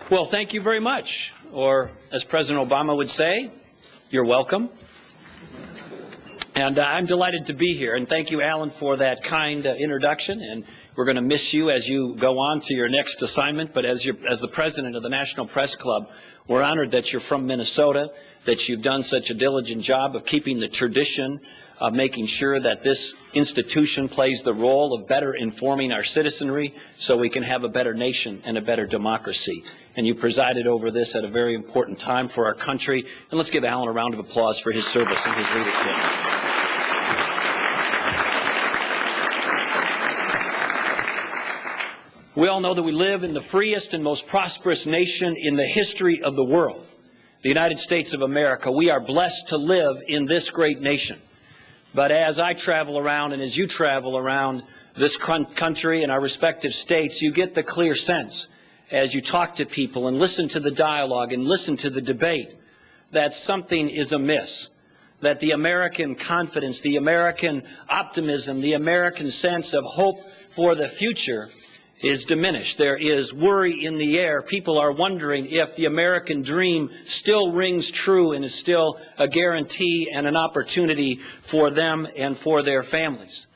Well, thank you very much. Or, as President Obama would say, you're welcome. And I'm delighted to be here. And thank you, Alan, for that kind introduction. And we're going to miss you as you go on to your next assignment. But as the president of the National Press Club, we're honored that you're from Minnesota, that you've done such a diligent job of keeping the tradition of making sure that this institution plays the role of better informing our citizenry so we can have a better nation and a better democracy. And you presided over this at a very important time for our country. And let's give Alan a round of applause for his service and his leadership. We all know that we live in the freest and most prosperous nation in the history of the world, the United States of America. We are blessed to live in this great nation. But as I travel around and as you travel around this country and our respective states, you get the clear sense as you talk to people and listen to the dialogue and listen to the debate that something is amiss, that the American confidence, the American optimism, the American sense of hope for the future is diminished. There is worry in the air. People are wondering if the American dream still rings true and is still a guarantee and an opportunity for them and for their families.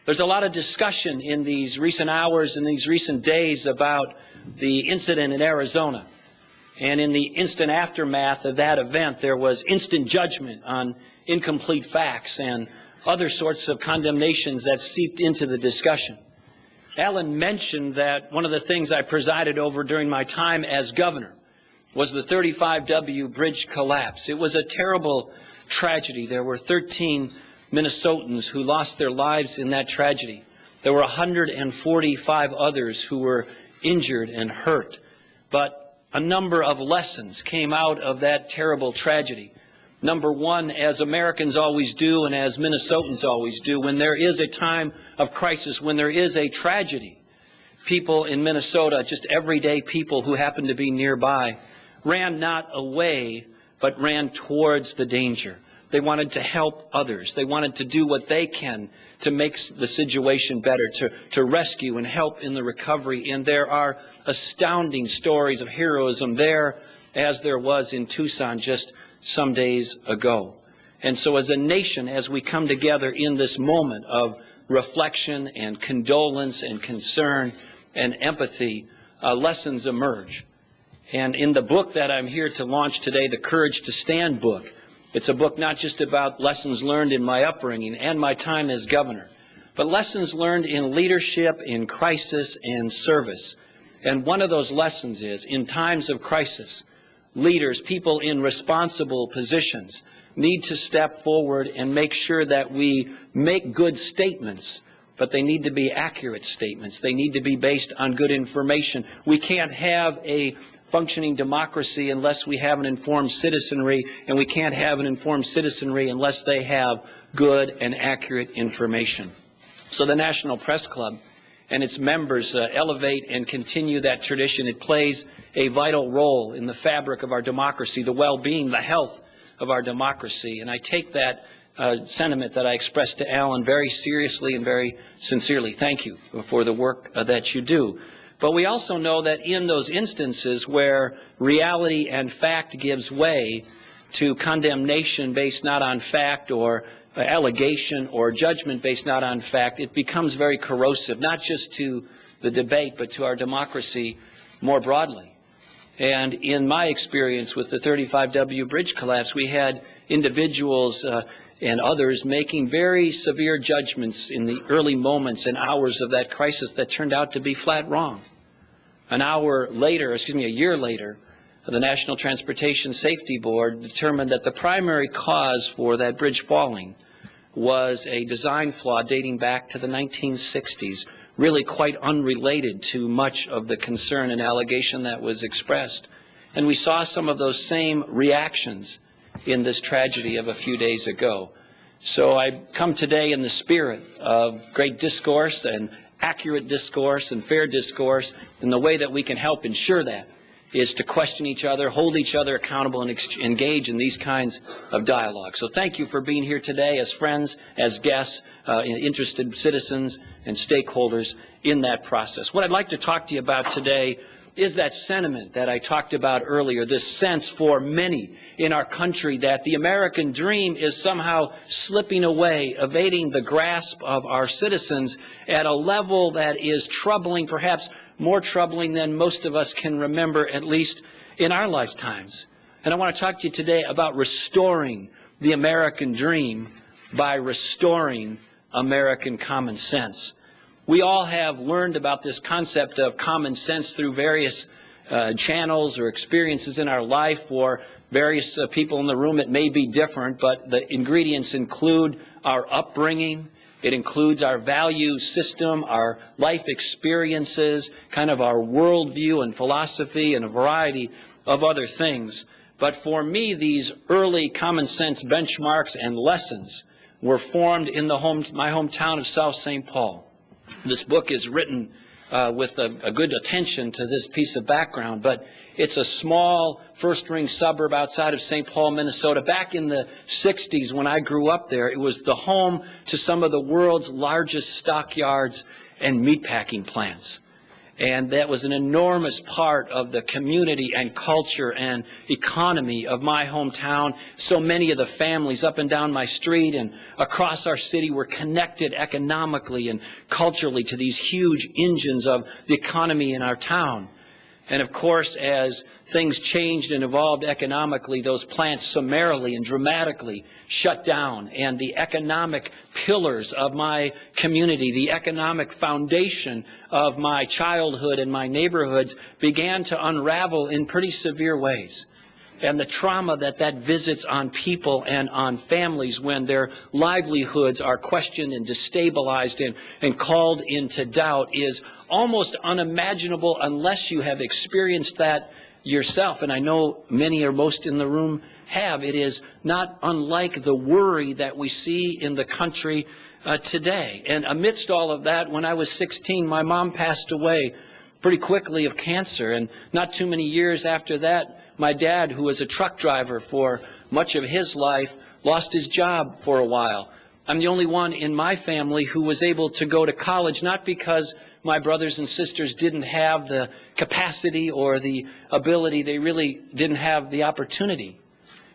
There's a lot of discussion in these recent hours and these recent days about the incident in Arizona. And in the instant aftermath of that event, there was instant judgment on incomplete facts and other sorts of condemnations that seeped into the discussion. Alan mentioned that one of the things I presided over during my time as governor was the 35W bridge collapse. It was a terrible tragedy. There were 13 Minnesotans who lost their lives in that tragedy. There were 145 others who were injured and hurt. But a number of lessons came out of that terrible tragedy. Number one, as Americans always do and as Minnesotans always do, when there is a time of crisis, when there is a tragedy, people in Minnesota, just everyday people who happened to be nearby, ran not away, but ran towards the danger. They wanted to help others. They wanted to do what they can to make the situation better, to rescue and help in the recovery. And there are astounding stories of heroism there, as there was in Tucson just some days ago. And so as a nation, as we come together in this moment of reflection and condolence and concern and empathy, lessons emerge. And in the book that I'm here to launch today, the Courage to Stand book, it's a book not just about lessons learned in my upbringing and my time as governor, but lessons learned in leadership, in crisis, and service. And one of those lessons is, in times of crisis, leaders, people in responsible positions, need to step forward and make sure that we make good statements, but they need to be accurate statements. They need to be based on good information. We can't have a functioning democracy unless we have an informed citizenry, and we can't have an informed citizenry unless they have good and accurate information. So the National Press Club and its members elevate and continue that tradition. It plays a vital role in the fabric of our democracy, the well-being, the health of our democracy. And I take that sentiment that I expressed to Alan very seriously and very sincerely. Thank you for the work that you do. But we also know that in those instances where reality and fact gives way to condemnation based not on fact or allegation or judgment based not on fact, it becomes very corrosive, not just to the debate, but to our democracy more broadly. And in my experience with the 35W bridge collapse, we had individuals and others making very severe judgments in the early moments and hours of that crisis that turned out to be flat wrong. A year later, the National Transportation Safety Board determined that the primary cause for that bridge falling was a design flaw dating back to the 1960s, really quite unrelated to much of the concern and allegation that was expressed. And we saw some of those same reactions in this tragedy of a few days ago. So I come today in the spirit of great discourse and accurate discourse and fair discourse, and the way that we can help ensure that is to question each other, hold each other accountable, and engage in these kinds of dialogue. So thank you for being here today as friends, as guests, interested citizens and stakeholders in that process. What I'd like to talk to you about today is that sentiment that I talked about earlier, this sense for many in our country that the American dream is somehow slipping away, evading the grasp of our citizens at a level that is troubling, perhaps more troubling than most of us can remember, at least in our lifetimes. And I want to talk to you today about restoring the American dream by restoring American common sense. We all have learned about this concept of common sense through various channels or experiences in our life. For various people in the room, it may be different, but the ingredients include our upbringing. It includes our value system, our life experiences, kind of our worldview and philosophy, and a variety of other things. But for me, these early common sense benchmarks and lessons were formed in my hometown of South St. Paul. This book is written with a good attention to this piece of background, but it's a small first-ring suburb outside of St. Paul, Minnesota. Back in the 60s, when I grew up there, it was the home to some of the world's largest stockyards and meatpacking plants. And that was an enormous part of the community and culture and economy of my hometown. So many of the families up and down my street and across our city were connected economically and culturally to these huge engines of the economy in our town. And of course, as things changed and evolved economically, those plants summarily and dramatically shut down, and the economic pillars of my community, the economic foundation of my childhood and my neighborhoods began to unravel in pretty severe ways. And the trauma that visits on people and on families when their livelihoods are questioned and destabilized and called into doubt is almost unimaginable unless you have experienced that yourself. And I know many or most in the room have. It is not unlike the worry that we see in the country today. And amidst all of that, when I was 16, my mom passed away pretty quickly of cancer. And not too many years after that, my dad, who was a truck driver for much of his life, lost his job for a while. I'm the only one in my family who was able to go to college, not because my brothers and sisters didn't have the capacity or the ability. They really didn't have the opportunity.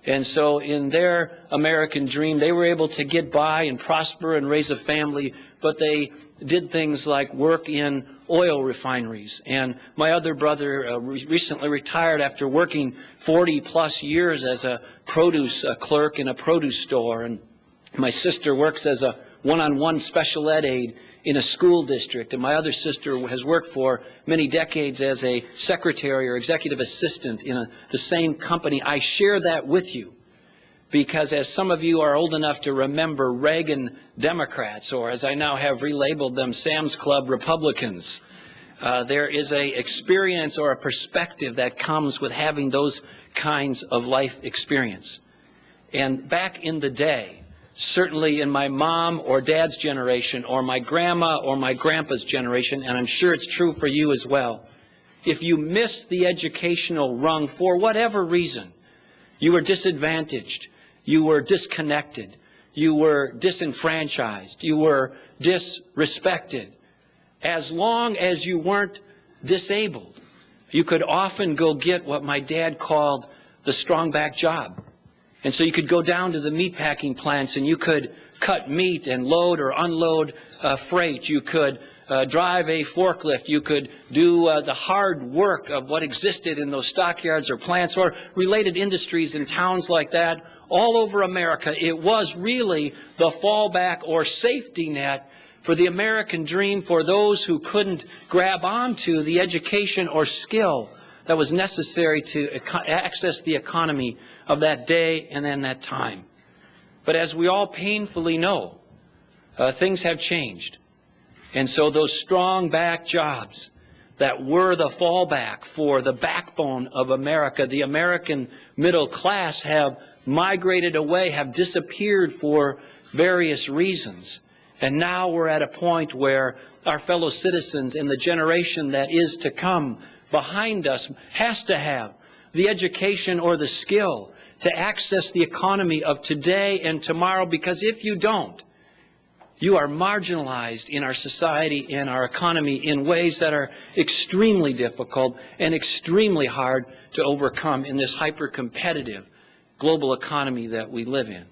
And so in their American dream, they were able to get by and prosper and raise a family, but they did things like work in oil refineries. And my other brother recently retired after working 40-plus years as a produce clerk in a produce store. And my sister works as a one-on-one special ed aide in a school district. And my other sister has worked for many decades as a secretary or executive assistant in the same company. I share that with you because, as some of you are old enough to remember, Reagan Democrats, or as I now have relabeled them, Sam's Club Republicans, there is an experience or a perspective that comes with having those kinds of life experience. And back in the day, certainly in my mom or dad's generation, or my grandma or my grandpa's generation, and I'm sure it's true for you as well, if you missed the educational rung for whatever reason, you were disadvantaged, you were disconnected, you were disenfranchised, you were disrespected. As long as you weren't disabled, you could often go get what my dad called the strong back job. And so you could go down to the meatpacking plants and you could cut meat and load or unload freight. You could drive a forklift. You could do the hard work of what existed in those stockyards or plants or related industries in towns like that all over America. It was really the fallback or safety net for the American dream for those who couldn't grab onto the education or skill that was necessary to access the economy of that day and then that time. But as we all painfully know, things have changed. And so those strong back jobs that were the fallback for the backbone of America, the American middle class, have migrated away, have disappeared for various reasons. And now we're at a point where our fellow citizens in the generation that is to come behind us has to have the education or the skill to access the economy of today and tomorrow, because if you don't, You are marginalized in our society and our economy in ways that are extremely difficult and extremely hard to overcome in this hyper-competitive global economy that we live in.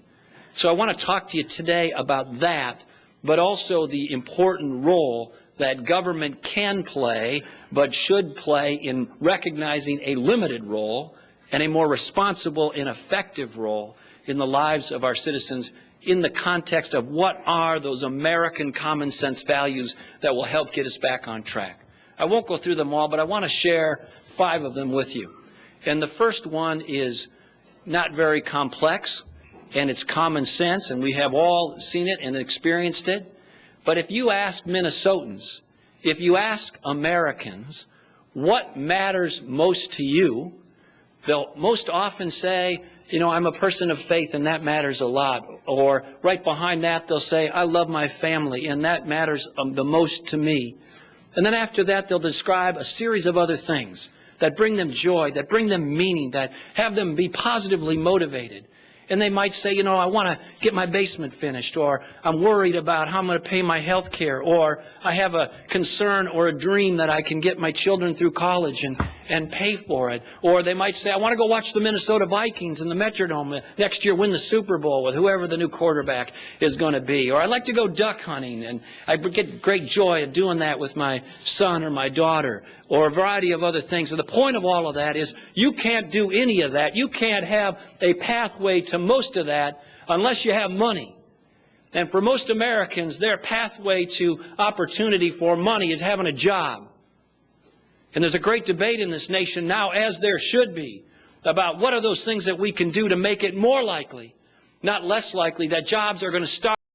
So I want to talk to you today about that, but also the important role that government can play, but should play in recognizing a limited role and a more responsible and effective role in the lives of our citizens in the context of what are those American common sense values that will help get us back on track. I won't go through them all, but I want to share 5 of them with you. And the first one is not very complex, and it's common sense, and we have all seen it and experienced it. But if you ask Minnesotans, if you ask Americans, what matters most to you, they'll most often say, you know, I'm a person of faith and that matters a lot. Or right behind that, they'll say, I love my family and that matters the most to me. And then after that, they'll describe a series of other things that bring them joy, that bring them meaning, that have them be positively motivated. And they might say, you know, I want to get my basement finished, or I'm worried about how I'm going to pay my health care, or I have a concern or a dream that I can get my children through college and pay for it. Or they might say, I want to go watch the Minnesota Vikings in the Metrodome next year win the Super Bowl with whoever the new quarterback is going to be. Or I'd like to go duck hunting, and I get great joy of doing that with my son or my daughter, or a variety of other things. And the point of all of that is you can't do any of that. You can't have a pathway to most of that unless you have money. And for most Americans, their pathway to opportunity for money is having a job. And there's a great debate in this nation now, as there should be, about what are those things that we can do to make it more likely, not less likely, that jobs are going to start